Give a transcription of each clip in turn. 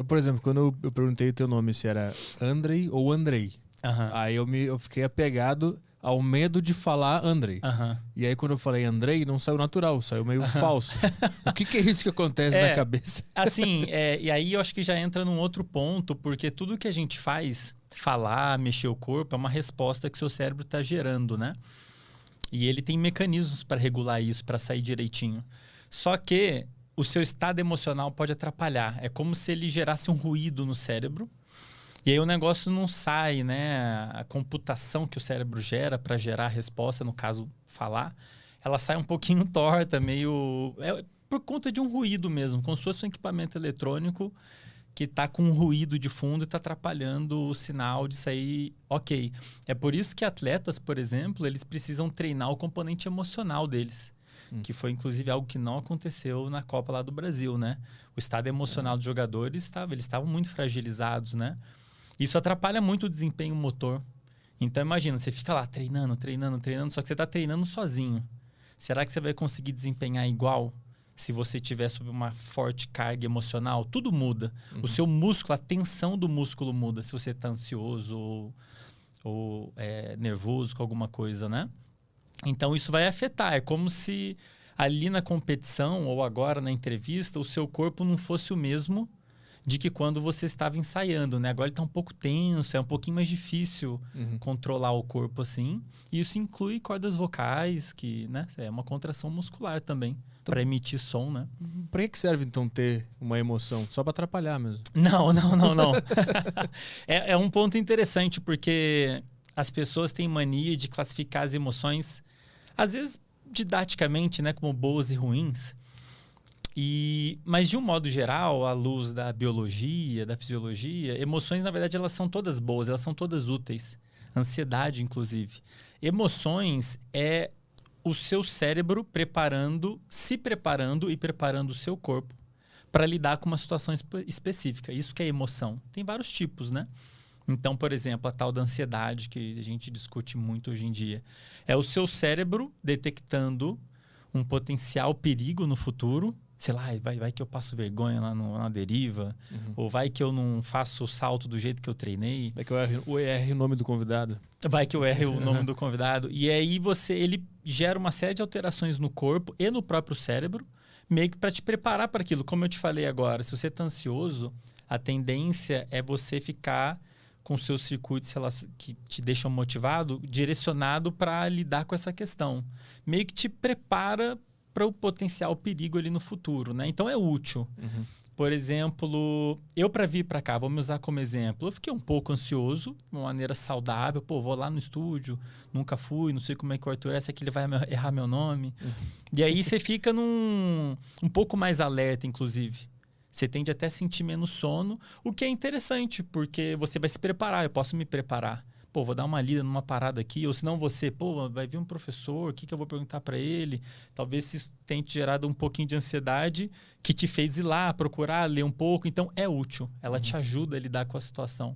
Por exemplo, quando eu perguntei o teu nome, se era Andrei ou Andrei. Aí eu fiquei apegado ao medo de falar Andrei. E aí quando eu falei Andrei, não saiu natural, saiu meio falso. O que é isso que acontece na cabeça? Assim, e aí eu acho que já entra num outro ponto, porque tudo que a gente faz, falar, mexer o corpo, é uma resposta que seu cérebro está gerando, né? E ele tem mecanismos para regular isso, para sair direitinho. Só que o seu estado emocional pode atrapalhar. É como se ele gerasse um ruído no cérebro. E aí o negócio não sai, né? A computação que o cérebro gera para gerar a resposta, no caso, falar, ela sai um pouquinho torta, meio... por conta de um ruído mesmo, como se fosse um equipamento eletrônico que está com um ruído de fundo e está atrapalhando o sinal de sair ok. É por isso que atletas, por exemplo, eles precisam treinar o componente emocional deles. Que foi, inclusive, algo que não aconteceu na Copa lá do Brasil, né? O estado emocional dos jogadores, eles estavam muito fragilizados, né? Isso atrapalha muito o desempenho motor. Então, imagina, você fica lá treinando, só que você está treinando sozinho. Será que você vai conseguir desempenhar igual se você tiver sob uma forte carga emocional? Tudo muda. O seu músculo, a tensão do músculo muda se você está ansioso ou nervoso com alguma coisa, né? Então, isso vai afetar. É como se ali na competição ou agora na entrevista, o seu corpo não fosse o mesmo de que quando você estava ensaiando, né? Agora ele está um pouco tenso, é um pouquinho mais difícil controlar o corpo assim. E isso inclui cordas vocais, que, né, é uma contração muscular também, então, para emitir som, né? Para que serve, então, ter uma emoção? Só para atrapalhar mesmo? Não. É um ponto interessante, porque as pessoas têm mania de classificar as emoções, às vezes didaticamente, né, como boas e ruins. Mas de um modo geral, à luz da biologia, da fisiologia, emoções, na verdade, elas são todas boas, elas são todas úteis. Ansiedade, inclusive. Emoções é o seu cérebro se preparando e preparando o seu corpo para lidar com uma situação específica. Isso que é emoção. Tem vários tipos, né? Então, por exemplo, a tal da ansiedade, que a gente discute muito hoje em dia, é o seu cérebro detectando um potencial perigo no futuro. Sei lá, vai que eu passo vergonha lá na deriva, ou vai que eu não faço o salto do jeito que eu treinei. Vai que eu erre o nome do convidado. Vai que eu erre o nome do convidado. E aí ele gera uma série de alterações no corpo e no próprio cérebro, meio que para te preparar para aquilo. Como eu te falei agora, se você está ansioso, a tendência é você ficar com seus circuitos que te deixam motivado, direcionado para lidar com essa questão. Meio que te prepara para o potencial perigo ali no futuro, né? Então é útil. Por exemplo, eu para vir para cá, vou me usar como exemplo, eu fiquei um pouco ansioso, de uma maneira saudável. Vou lá no estúdio, nunca fui, não sei como é que o Arthur é, se é que ele vai errar meu nome. E aí você fica um pouco mais alerta, inclusive. Você tende até a sentir menos sono, o que é interessante, porque você vai se preparar, eu posso me preparar. Vou dar uma lida numa parada aqui, ou senão vai vir um professor, o que eu vou perguntar para ele? Talvez isso tenha te gerado um pouquinho de ansiedade que te fez ir lá, procurar, ler um pouco. Então, é útil, ela te ajuda a lidar com a situação.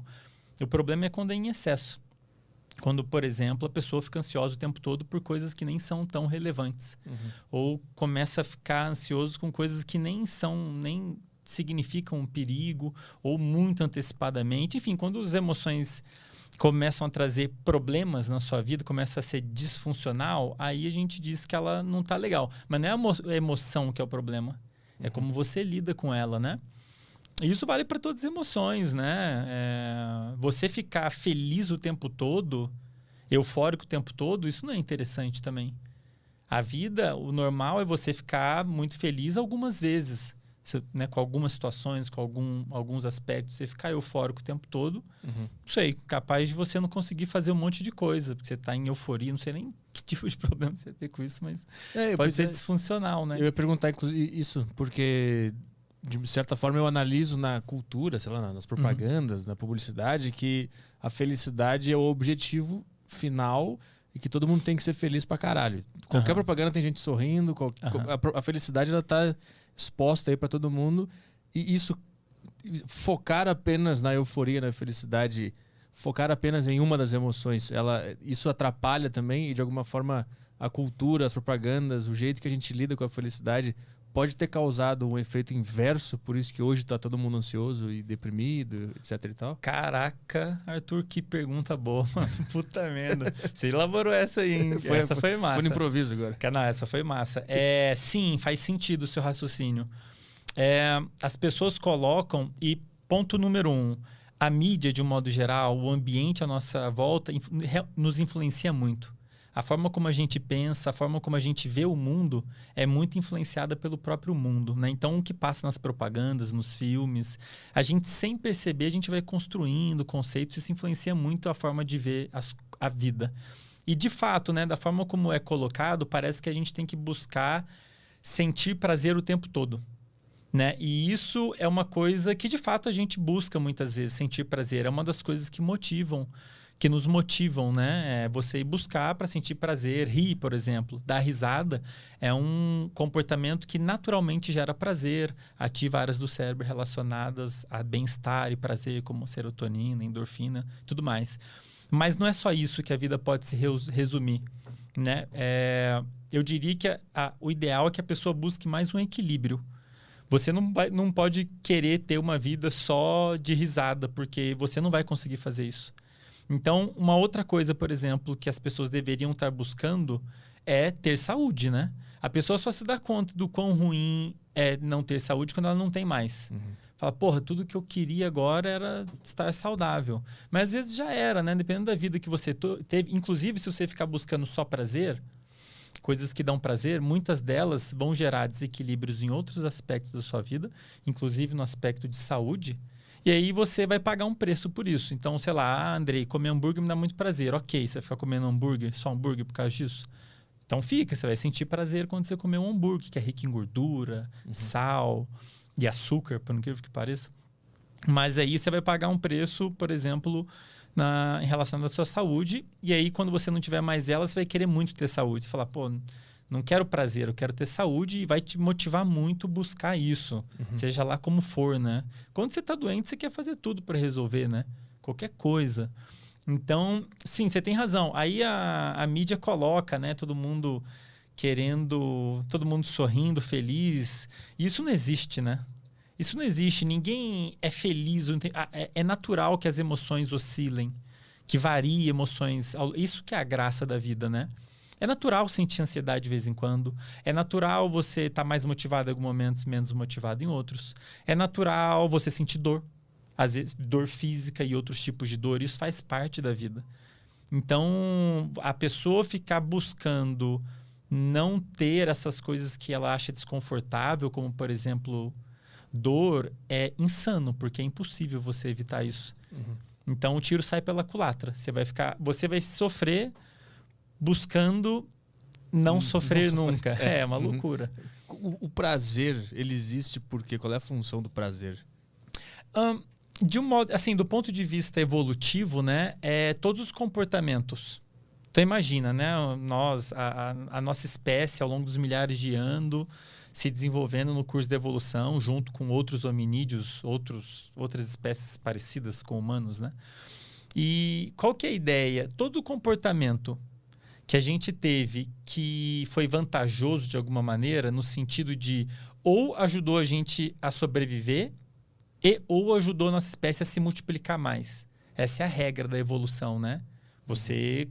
O problema é quando é em excesso. Quando, por exemplo, a pessoa fica ansiosa o tempo todo por coisas que nem são tão relevantes. Ou começa a ficar ansioso com coisas que nem significam um perigo, ou muito antecipadamente. Enfim, quando as emoções começam a trazer problemas na sua vida, começa a ser disfuncional, aí a gente diz que ela não está legal. Mas não é a emoção que é o problema. É como você lida com ela, né? E isso vale para todas as emoções, né? Você ficar feliz o tempo todo, eufórico o tempo todo, isso não é interessante também. A vida, o normal é você ficar muito feliz algumas vezes, né, com algumas situações, com alguns aspectos, você ficar eufórico o tempo todo, não sei, capaz de você não conseguir fazer um monte de coisa, porque você está em euforia, não sei nem que tipo de problema você tem com isso, mas pode ser disfuncional, né? Eu ia perguntar isso, porque de certa forma eu analiso na cultura, sei lá, nas propagandas, na publicidade, que a felicidade é o objetivo final e que todo mundo tem que ser feliz pra caralho. Qualquer propaganda tem gente sorrindo, a felicidade ela tá exposta aí pra todo mundo, e isso, focar apenas na euforia, na felicidade, focar apenas em uma das emoções, isso atrapalha também, e de alguma forma a cultura, as propagandas, o jeito que a gente lida com a felicidade pode ter causado um efeito inverso, por isso que hoje tá todo mundo ansioso e deprimido, etc e tal? Caraca, Arthur, que pergunta boa, mano. Puta merda. Você elaborou essa aí, hein? Essa foi massa. Foi no improviso agora. Não, essa foi massa. Sim, faz sentido o seu raciocínio. As pessoas colocam, e ponto número 1, a mídia, de um modo geral, o ambiente à nossa volta, nos influencia muito. A forma como a gente pensa, a forma como a gente vê o mundo é muito influenciada pelo próprio mundo, né? Então, o que passa nas propagandas, nos filmes, a gente, sem perceber, a gente vai construindo conceitos, isso influencia muito a forma de ver a vida. E, de fato, né, da forma como é colocado, parece que a gente tem que buscar sentir prazer o tempo todo, né? E isso é uma coisa que, de fato, a gente busca muitas vezes, sentir prazer. É uma das coisas que nos motivam, né? Você ir buscar para sentir prazer, rir, por exemplo. Dar risada é um comportamento que naturalmente gera prazer, ativa áreas do cérebro relacionadas a bem-estar e prazer, como serotonina, endorfina, tudo mais. Mas não é só isso que a vida pode se resumir, né? Eu diria que o ideal é que a pessoa busque mais um equilíbrio. Você não pode querer ter uma vida só de risada, porque você não vai conseguir fazer isso. Então, uma outra coisa, por exemplo, que as pessoas deveriam estar buscando é ter saúde, né? A pessoa só se dá conta do quão ruim é não ter saúde quando ela não tem mais. Fala, porra, tudo que eu queria agora era estar saudável. Mas às vezes já era, né? Dependendo da vida que você teve. Inclusive, se você ficar buscando só prazer, coisas que dão prazer, muitas delas vão gerar desequilíbrios em outros aspectos da sua vida, inclusive no aspecto de saúde. E aí você vai pagar um preço por isso. Então, sei lá, Andrei, comer hambúrguer me dá muito prazer. Ok, você vai ficar comendo só hambúrguer por causa disso? Então você vai sentir prazer quando você comer um hambúrguer, que é rico em gordura, sal e açúcar, por incrível que pareça. Mas aí você vai pagar um preço, por exemplo, em relação à sua saúde. E aí, quando você não tiver mais ela, você vai querer muito ter saúde. Você fala, pô, não quero prazer, eu quero ter saúde, e vai te motivar muito buscar isso, seja lá como for, né? Quando você está doente, você quer fazer tudo para resolver, né? Qualquer coisa. Então, sim, você tem razão. Aí a mídia coloca, né? Todo mundo sorrindo, feliz. E isso não existe, né? Isso não existe. Ninguém é feliz. É natural que as emoções oscilem, que variem emoções. Isso que é a graça da vida, né? É natural sentir ansiedade de vez em quando. É natural você estar mais motivado em alguns momentos, menos motivado em outros. É natural você sentir dor. Às vezes, dor física e outros tipos de dor. Isso faz parte da vida. Então, a pessoa ficar buscando não ter essas coisas que ela acha desconfortável, como, por exemplo, dor, é insano, porque é impossível você evitar isso. Então, o tiro sai pela culatra. Você vai sofrer buscando não sofrer nunca. É uma loucura. O prazer, ele existe porque qual é a função do prazer? De um modo, assim, do ponto de vista evolutivo, né, todos os comportamentos. Então imagina, né, a nossa espécie ao longo dos milhares de anos se desenvolvendo no curso da evolução, junto com outros hominídeos, outras espécies parecidas com humanos, né? E qual que é a ideia? Todo comportamento que a gente teve que foi vantajoso de alguma maneira, no sentido de ou ajudou a gente a sobreviver ou ajudou a nossa espécie a se multiplicar mais. Essa é a regra da evolução, né? Você,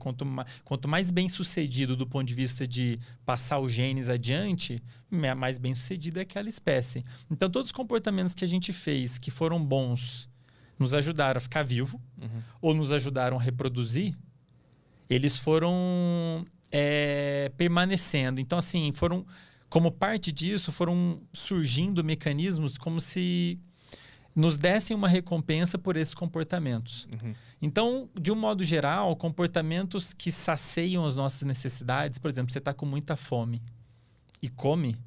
quanto mais bem sucedido do ponto de vista de passar os genes adiante, mais bem sucedida é aquela espécie. Então, todos os comportamentos que a gente fez que foram bons, nos ajudaram a ficar vivo, ou nos ajudaram a reproduzir, eles foram permanecendo. Então, assim, como parte disso, foram surgindo mecanismos como se nos dessem uma recompensa por esses comportamentos. Então, de um modo geral, comportamentos que saciam as nossas necessidades, por exemplo, você está com muita fome e come,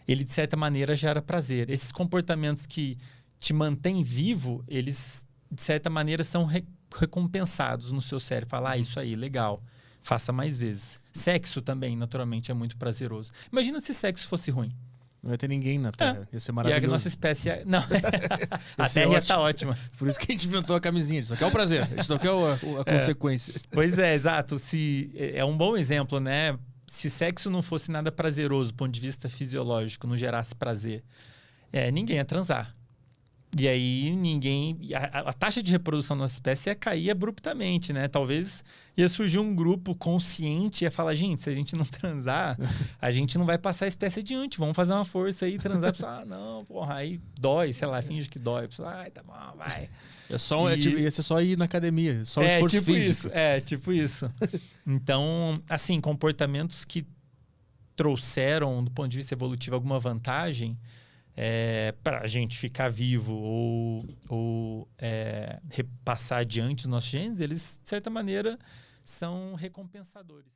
ele, de certa maneira, gera prazer. Esses comportamentos que te mantêm vivo, eles, de certa maneira, são recompensados no seu cérebro. Fala, isso aí, legal, faça mais vezes. Sexo também, naturalmente, é muito prazeroso. Imagina se sexo fosse ruim. Não ia ter ninguém na Terra. Ia ser maravilhoso. E a nossa espécie... Não. A Terra ia estar ótima. Por isso que a gente inventou a camisinha. A gente só quer o prazer. A gente não quer a consequência. Pois é, exato. É um bom exemplo, né? se sexo não fosse nada prazeroso do ponto de vista fisiológico, não gerasse prazer, ninguém ia transar. E aí a taxa de reprodução da nossa espécie ia cair abruptamente, né? Talvez ia surgir um grupo consciente e ia falar, gente, se a gente não transar, a gente não vai passar a espécie adiante. Vamos fazer uma força aí, transar. Pessoal, não, porra, aí dói, sei lá, finge que dói. Pessoal, ai, tá bom, vai. Ia ser só ir na academia, só o esforço tipo físico. Isso, tipo isso. Então, assim, comportamentos que trouxeram, do ponto de vista evolutivo, alguma vantagem para a gente ficar vivo ou repassar adiante os nossos genes, eles, de certa maneira, são recompensadores.